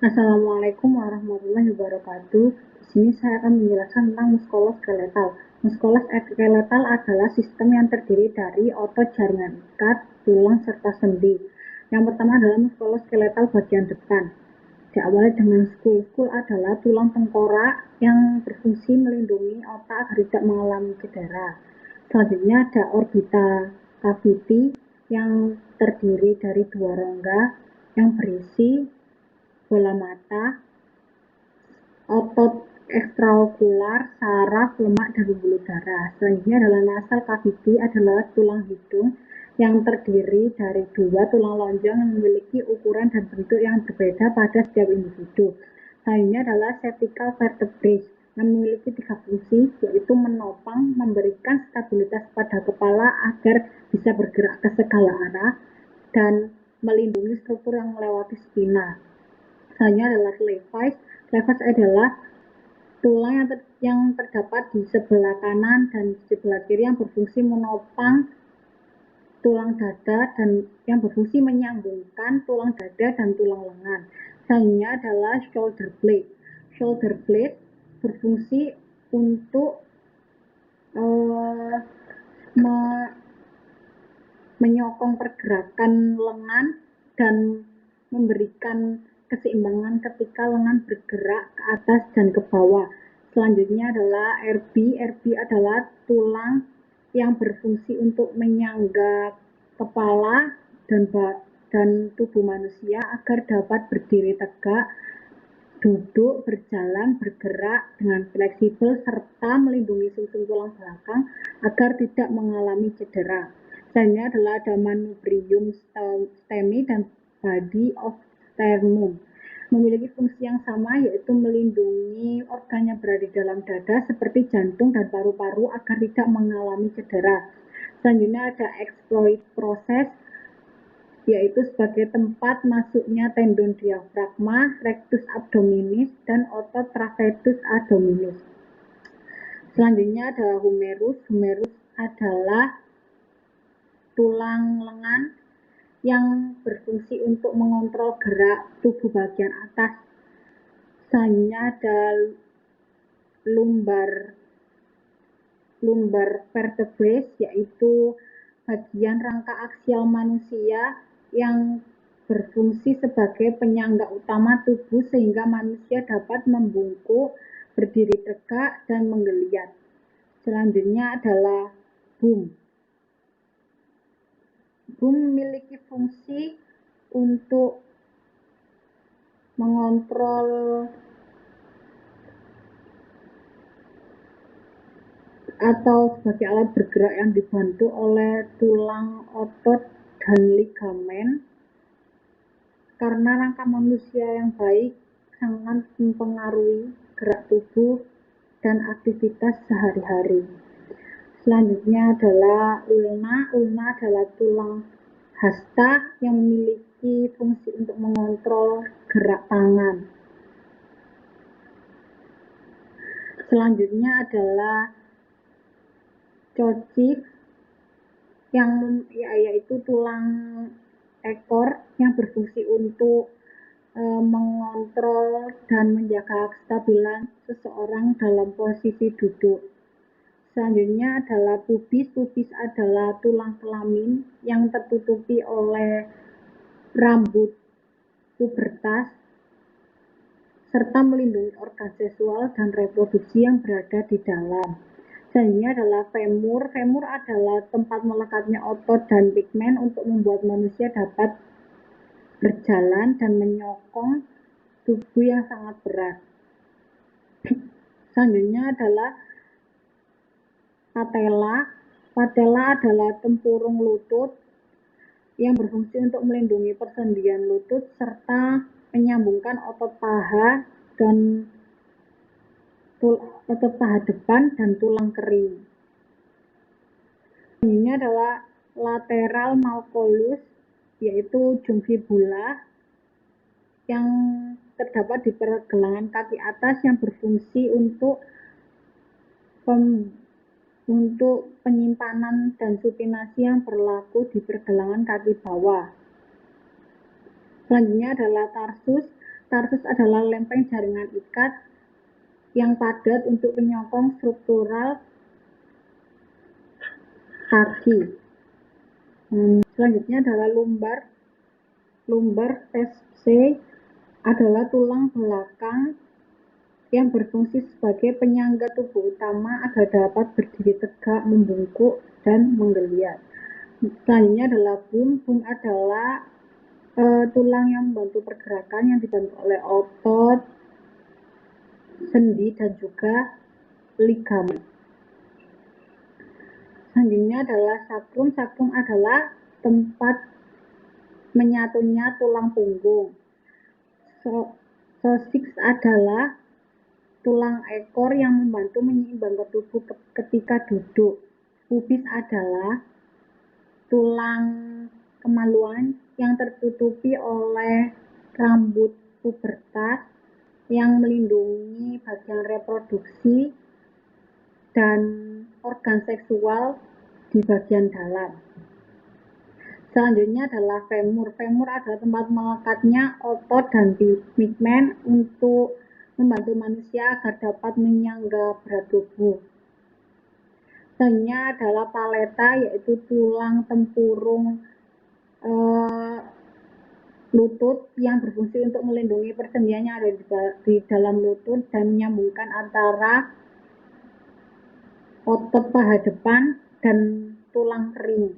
Assalamualaikum warahmatullahi wabarakatuh. Di sini saya akan menjelaskan tentang muskuloskeletal. Muskuloskeletal adalah sistem yang terdiri dari otot, jaringan ikat, tulang, serta sendi. Yang pertama adalah muskuloskeletal bagian depan. Diawali dengan skul. Skul adalah tulang tengkorak yang berfungsi melindungi otak agar tidak mengalami cedera. Selanjutnya ada orbita cavity yang terdiri dari dua rongga yang berisi bola mata, otot ekstraokular, saraf, lemak, dan pembuluh darah. Selanjutnya adalah nasal cavity adalah tulang hidung yang terdiri dari dua tulang lonjong yang memiliki ukuran dan bentuk yang berbeda pada setiap individu. Selanjutnya adalah cervical vertebrae yang memiliki tiga fungsi, yaitu menopang, memberikan stabilitas pada kepala agar bisa bergerak ke segala arah, dan melindungi struktur yang melewati spina. Selanjutnya adalah clevis. Clevis adalah tulang yang terdapat di sebelah kanan dan sebelah kiri yang berfungsi menopang tulang dada dan yang berfungsi menyambungkan tulang dada dan tulang lengan. Selanjutnya adalah shoulder blade. Shoulder blade berfungsi untuk menyokong pergerakan lengan dan memberikan keseimbangan ketika lengan bergerak ke atas dan ke bawah. Selanjutnya adalah RB. RB adalah tulang yang berfungsi untuk menyangga kepala dan tubuh manusia agar dapat berdiri tegak, duduk, berjalan, bergerak dengan fleksibel, serta melindungi sumsum tulang belakang agar tidak mengalami cedera. Selanjutnya adalah ada manubrium stemi dan body of sternum. Memiliki fungsi yang sama, yaitu melindungi organ yang berada di dalam dada seperti jantung dan paru-paru agar tidak mengalami cedera. Selanjutnya ada exploit proses, yaitu sebagai tempat masuknya tendon diafragma, rectus abdominis, dan otot trapezus abdominis. Selanjutnya adalah humerus. Humerus adalah tulang lengan yang berfungsi untuk mengontrol gerak tubuh bagian atas. Selanjutnya ada lumbar vertebrae, yaitu bagian rangka aksial manusia yang berfungsi sebagai penyangga utama tubuh sehingga manusia dapat membungkuk, berdiri tegak, dan menggeliat. Selanjutnya adalah bum. Bum memiliki fungsi untuk mengontrol atau sebagai alat bergerak yang dibantu oleh tulang, otot, dan ligamen. Karena rangka manusia yang baik sangat mempengaruhi gerak tubuh dan aktivitas sehari-hari. Selanjutnya adalah ulna. Ulna adalah tulang hasta yang memiliki fungsi untuk mengontrol gerak tangan. Selanjutnya adalah coccyx yaitu tulang ekor yang berfungsi untuk mengontrol dan menjaga kestabilan seseorang dalam posisi duduk. Selanjutnya adalah pubis. Pubis adalah tulang kelamin yang tertutupi oleh rambut pubertas serta melindungi organ seksual dan reproduksi yang berada di dalam. Selanjutnya adalah femur. Femur adalah tempat melekatnya otot dan ligmen untuk membuat manusia dapat berjalan dan menyokong tubuh yang sangat berat. Selanjutnya adalah patella. Patella adalah tempurung lutut yang berfungsi untuk melindungi persendian lutut serta menyambungkan otot paha depan dan tulang kering. Selanjutnya adalah lateral malleolus, yaitu ujung fibula yang terdapat di pergelangan kaki atas yang berfungsi untuk penyimpanan dan supinasi yang berlaku di pergelangan kaki bawah. Selanjutnya adalah tarsus. Tarsus adalah lempeng jaringan ikat yang padat untuk penyokong struktural kaki. Selanjutnya adalah lumbar. Lumbar SC adalah tulang belakang yang berfungsi sebagai penyangga tubuh utama agar dapat berdiri tegak, membungkuk, dan menggeliat. Selanjutnya adalah bum. Bum adalah tulang yang membantu pergerakan yang dibantu oleh otot, sendi, dan juga ligamen. Selanjutnya adalah sakrum. Sakrum adalah tempat menyatunya tulang punggung. Coccyx adalah tulang ekor yang membantu menyeimbangkan tubuh ketika duduk. Pubis adalah tulang kemaluan yang tertutupi oleh rambut pubertas yang melindungi bagian reproduksi dan organ seksual di bagian dalam. Selanjutnya adalah femur. Femur adalah tempat melekatnya otot dan ligament untuk membantu manusia agar dapat menyangga berat tubuh. Selanjutnya adalah paleta, yaitu tulang tempurung lutut yang berfungsi untuk melindungi persendian yang ada di dalam lutut dan menyambungkan antara otot paha depan dan tulang kering.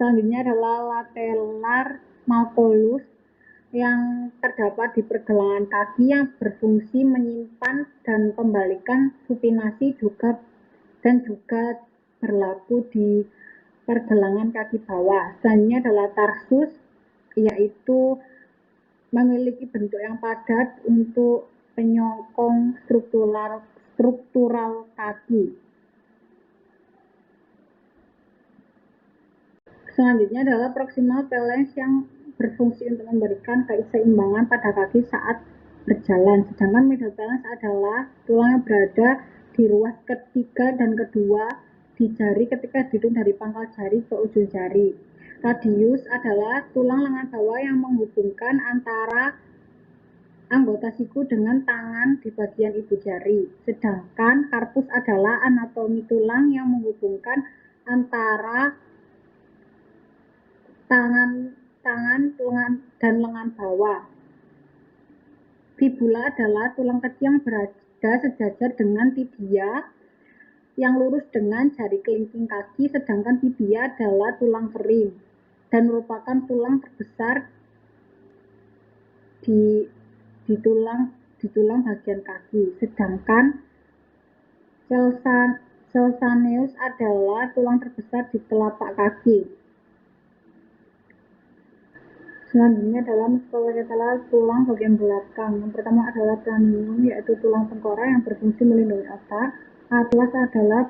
Selanjutnya adalah latelar malleolus yang terdapat di pergelangan kaki yang berfungsi menyimpan dan pembalikan supinasi dan juga berlaku di pergelangan kaki bawah. Selanjutnya adalah tarsus, yaitu memiliki bentuk yang padat untuk penyokong struktural kaki. Selanjutnya adalah proximal phalanx yang berfungsi untuk memberikan keseimbangan pada kaki saat berjalan. Sedangkan middle phalanx adalah tulang yang berada di ruas ketiga dan kedua di jari ketika duduk dari pangkal jari ke ujung jari. Radius adalah tulang lengan bawah yang menghubungkan antara anggota siku dengan tangan di bagian ibu jari. Sedangkan carpus adalah anatomi tulang yang menghubungkan antara tangan dan lengan bawah. Fibula adalah tulang kecil yang berada sejajar dengan tibia yang lurus dengan jari kelingking kaki, sedangkan tibia adalah tulang kering dan merupakan tulang terbesar di tulang bagian kaki. Sedangkan calcaneus adalah tulang terbesar di telapak kaki. Selanjutnya adalah muskuloskeletal, tulang bagian belakang. Yang pertama adalah cranium, yaitu tulang tengkorak yang berfungsi melindungi otak. Atlas adalah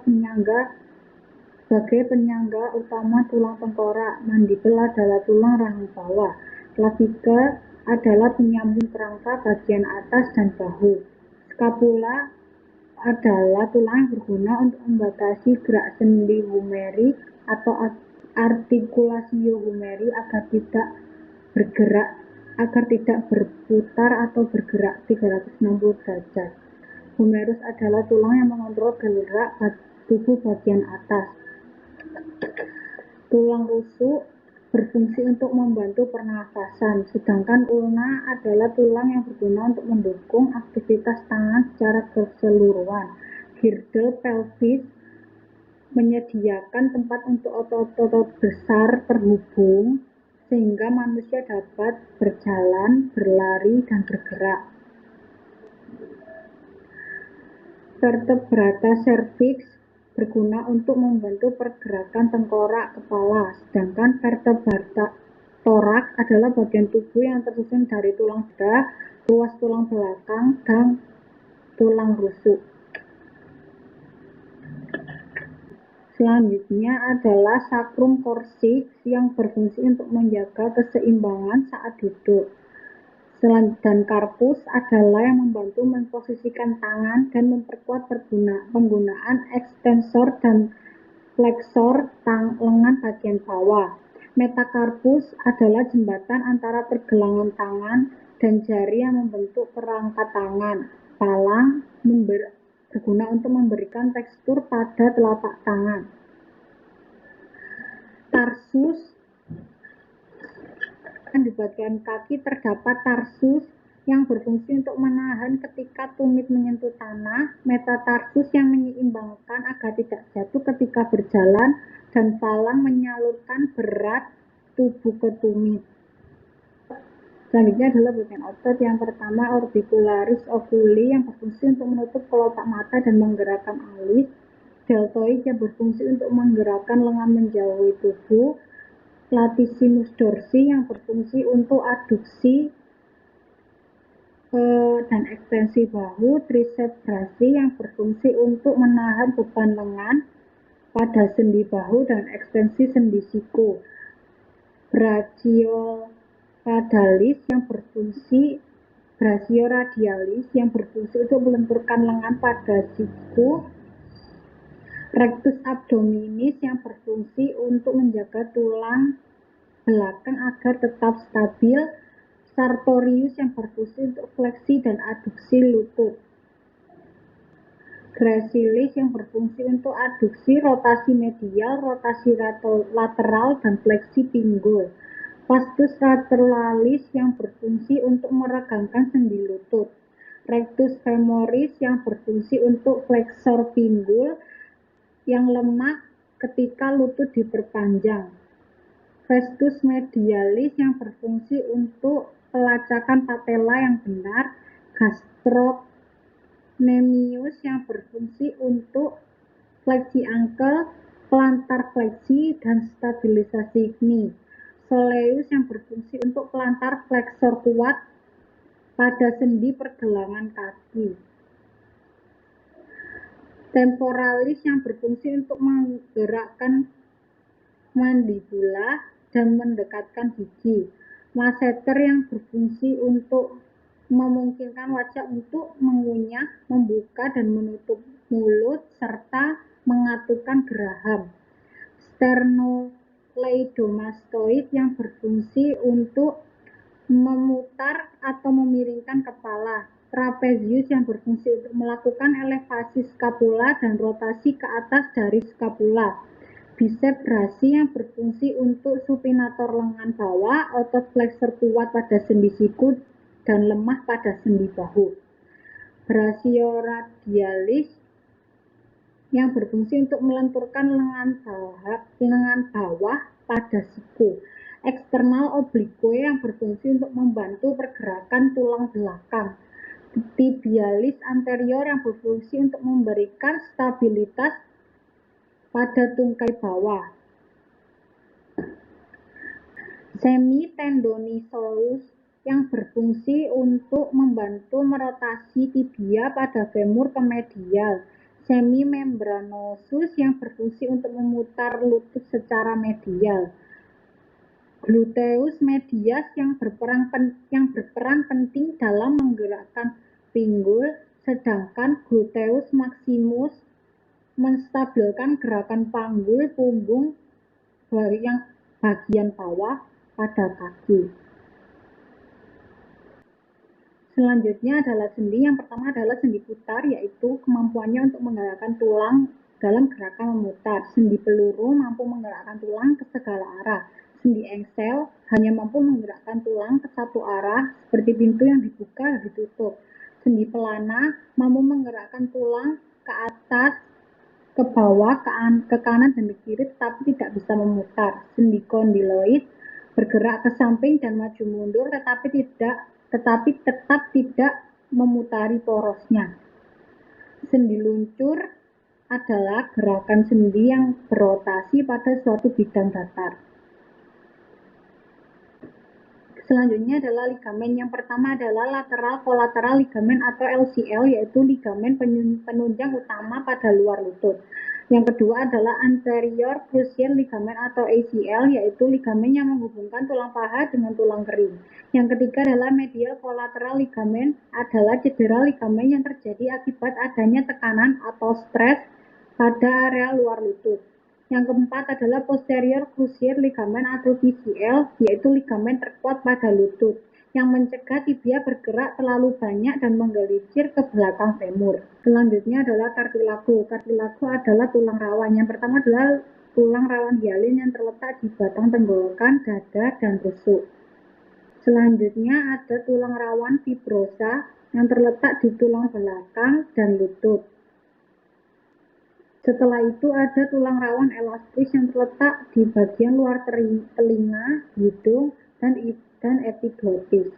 sebagai penyangga utama tulang tengkorak. Mandibel adalah tulang rahang bawah. Clavicle adalah penyambung kerangka bagian atas dan bahu. Scapula adalah tulang yang berguna untuk membatasi gerak sendi humeri atau artikulasio humeri agar tidak berputar atau bergerak 360 derajat. Humerus adalah tulang yang mengontrol gerak tubuh bagian atas. Tulang rusuk berfungsi untuk membantu pernafasan, sedangkan ulna adalah tulang yang berguna untuk mendukung aktivitas tangan secara keseluruhan. Girdle pelvis menyediakan tempat untuk otot-otot besar terhubung sehingga manusia dapat berjalan, berlari, dan bergerak. Vertebrata cervix berguna untuk membantu pergerakan tengkorak kepala, sedangkan vertebrata thorax adalah bagian tubuh yang tersusun dari tulang dada, ruas tulang belakang, dan tulang rusuk. Selanjutnya adalah sacrum corsix yang berfungsi untuk menjaga keseimbangan saat duduk. Dan carpus adalah yang membantu memposisikan tangan dan memperkuat penggunaan extensor dan flexor lengan bagian bawah. Metacarpus adalah jembatan antara pergelangan tangan dan jari yang membentuk perangkat tangan. Palang berguna untuk memberikan tekstur pada telapak tangan. Tarsus di bagian kaki terdapat tarsus yang berfungsi untuk menahan ketika tumit menyentuh tanah, metatarsus yang menyeimbangkan agar tidak jatuh ketika berjalan, dan palang menyalurkan berat tubuh ke tumit. Selanjutnya adalah bagian otot. Yang pertama, orbicularis oculi yang berfungsi untuk menutup kelopak mata dan menggerakkan alis, deltoid yang berfungsi untuk menggerakkan lengan menjauhi tubuh, latissimus dorsi yang berfungsi untuk aduksi dan ekstensi bahu, triceps brachii yang berfungsi untuk menahan beban lengan pada sendi bahu dan ekstensi sendi siku, brachioradialis yang berfungsi untuk melenturkan lengan pada siku, rectus abdominis yang berfungsi untuk menjaga tulang belakang agar tetap stabil, sartorius yang berfungsi untuk fleksi dan aduksi lutut, gracilis yang berfungsi untuk aduksi, rotasi medial, rotasi lateral, dan fleksi pinggul, vastus lateralis yang berfungsi untuk meregangkan sendi lutut, rectus femoris yang berfungsi untuk fleksor pinggul yang lemah ketika lutut diperpanjang, vastus medialis yang berfungsi untuk pelacakan patella yang benar, gastrocnemius yang berfungsi untuk fleksi angkel, plantar fleksi, dan stabilisasi knie, soleus yang berfungsi untuk plantar fleksor kuat pada sendi pergelangan kaki, temporalis yang berfungsi untuk menggerakkan mandibula dan mendekatkan gigi, masseter yang berfungsi untuk memungkinkan wajah untuk mengunyah, membuka dan menutup mulut, serta mengatupkan geraham, sternoleidomastoid yang berfungsi untuk memutar atau memiringkan kepala, trapezius yang berfungsi untuk melakukan elevasi skapula dan rotasi ke atas dari skapula, biceps brachii yang berfungsi untuk supinator lengan bawah, otot flexor kuat pada sendi siku dan lemah pada sendi bahu, brachioradialis yang berfungsi untuk melenturkan lengan bawah pada siku, eksternal oblique yang berfungsi untuk membantu pergerakan tulang belakang, tibialis anterior yang berfungsi untuk memberikan stabilitas pada tungkai bawah, semitendinosus yang berfungsi untuk membantu merotasi tibia pada femur ke medial, semimembranosus yang berfungsi untuk memutar lutut secara medial, gluteus medius yang berperan penting dalam menggerakkan pinggul, sedangkan gluteus maximus menstabilkan gerakan panggul punggung yang bagian bawah pada kaki. Selanjutnya adalah sendi. Yang pertama adalah sendi putar, yaitu kemampuannya untuk menggerakkan tulang dalam gerakan memutar. Sendi peluru mampu menggerakkan tulang ke segala arah. Sendi engsel hanya mampu menggerakkan tulang ke satu arah, seperti pintu yang dibuka dan ditutup. Sendi pelana mampu menggerakkan tulang ke atas, ke bawah, ke kanan dan ke kiri, tetapi tidak bisa memutar. Sendi kondyloid bergerak ke samping dan maju mundur, tetapi tetap tidak memutari porosnya. Sendi luncur adalah gerakan sendi yang berotasi pada suatu bidang datar. Selanjutnya adalah ligamen. Yang pertama adalah lateral kolateral ligamen atau LCL, yaitu ligamen penunjang utama pada luar lutut. Yang kedua adalah anterior cruciate ligamen atau ACL, yaitu ligamen yang menghubungkan tulang paha dengan tulang kering. Yang ketiga adalah medial collateral ligamen, adalah cedera ligamen yang terjadi akibat adanya tekanan atau stres pada area luar lutut. Yang keempat adalah posterior cruciate ligamen atau PCL, yaitu ligamen terkuat pada lutut. yang mencegah tibia bergerak terlalu banyak dan menggelincir ke belakang femur. Selanjutnya adalah kartilago. Kartilago adalah tulang rawan. Yang pertama adalah tulang rawan hialin yang terletak di batang tenggorokan, dada, dan rusuk. Selanjutnya ada tulang rawan fibrosa yang terletak di tulang belakang dan lutut. Setelah itu ada tulang rawan elastis yang terletak di bagian luar telinga, hidung, dan epiglotis.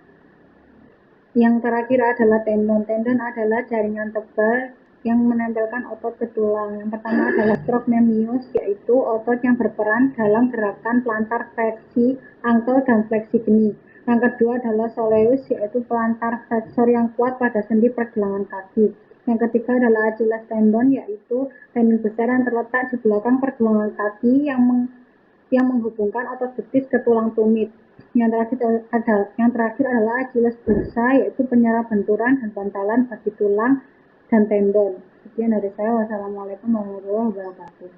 Yang terakhir adalah tendon. Tendon adalah jaringan tebal yang menempelkan otot ke tulang. Yang pertama adalah trocnemius, yaitu otot yang berperan dalam gerakan plantar fleksi ankle dan fleksi knie. Yang kedua adalah soleus, yaitu plantar flexor yang kuat pada sendi pergelangan kaki. Yang ketiga adalah Achilles tendon, yaitu tendon besar yang terletak di belakang pergelangan kaki yang menghubungkan otot betis ke tulang tumit. Yang terakhir adalah Achilles bursa, yaitu penyerap benturan dan bantalan bagi tulang dan tendon. Sekian dari saya. Wassalamualaikum warahmatullahi wabarakatuh.